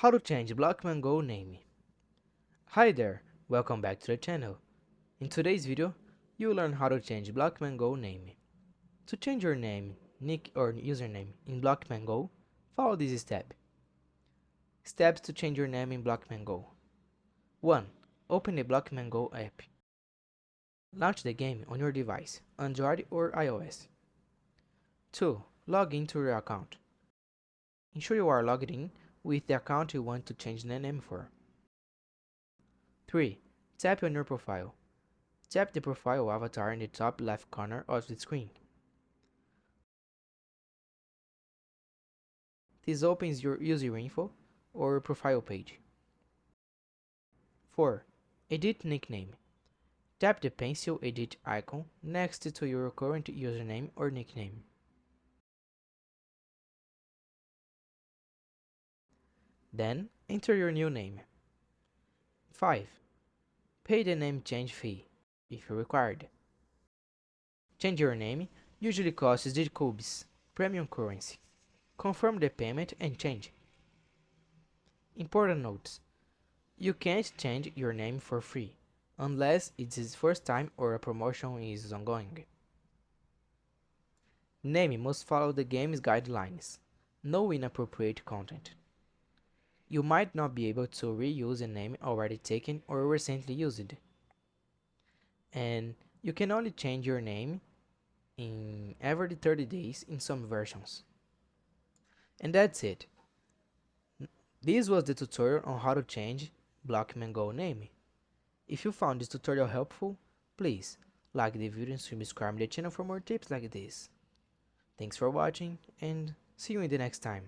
How to change Blockman Go name. Hi there, welcome back to the channel. In today's video, you will learn how to change Blockman Go name. To change your name, nick or username in Blockman Go, follow this step. Steps to change your name in Blockman Go. 1. Open the Blockman Go app. Launch the game on your device, Android or iOS. 2. Log into your account. Ensure you are logged in with the account you want to change the name for. 3. Tap on your profile. Tap the profile avatar in the top left corner of the screen. This opens your user info or profile page. 4. Edit nickname. Tap the pencil edit icon next to your current username or nickname. Then enter your new name. 5. Pay the name change fee, if required. Change your name usually costs the cubes, premium currency. Confirm the payment and change. Important notes. You can't change your name for free, unless it's the first time or a promotion is ongoing. Name must follow the game's guidelines. No inappropriate content. You might not be able to reuse a name already taken or recently used. And you can only change your name in every 30 days in some versions. And that's it. This was the tutorial on how to change Blockman Go name. If you found this tutorial helpful, please like the video and subscribe to the channel for more tips like this. Thanks for watching and see you in the next time.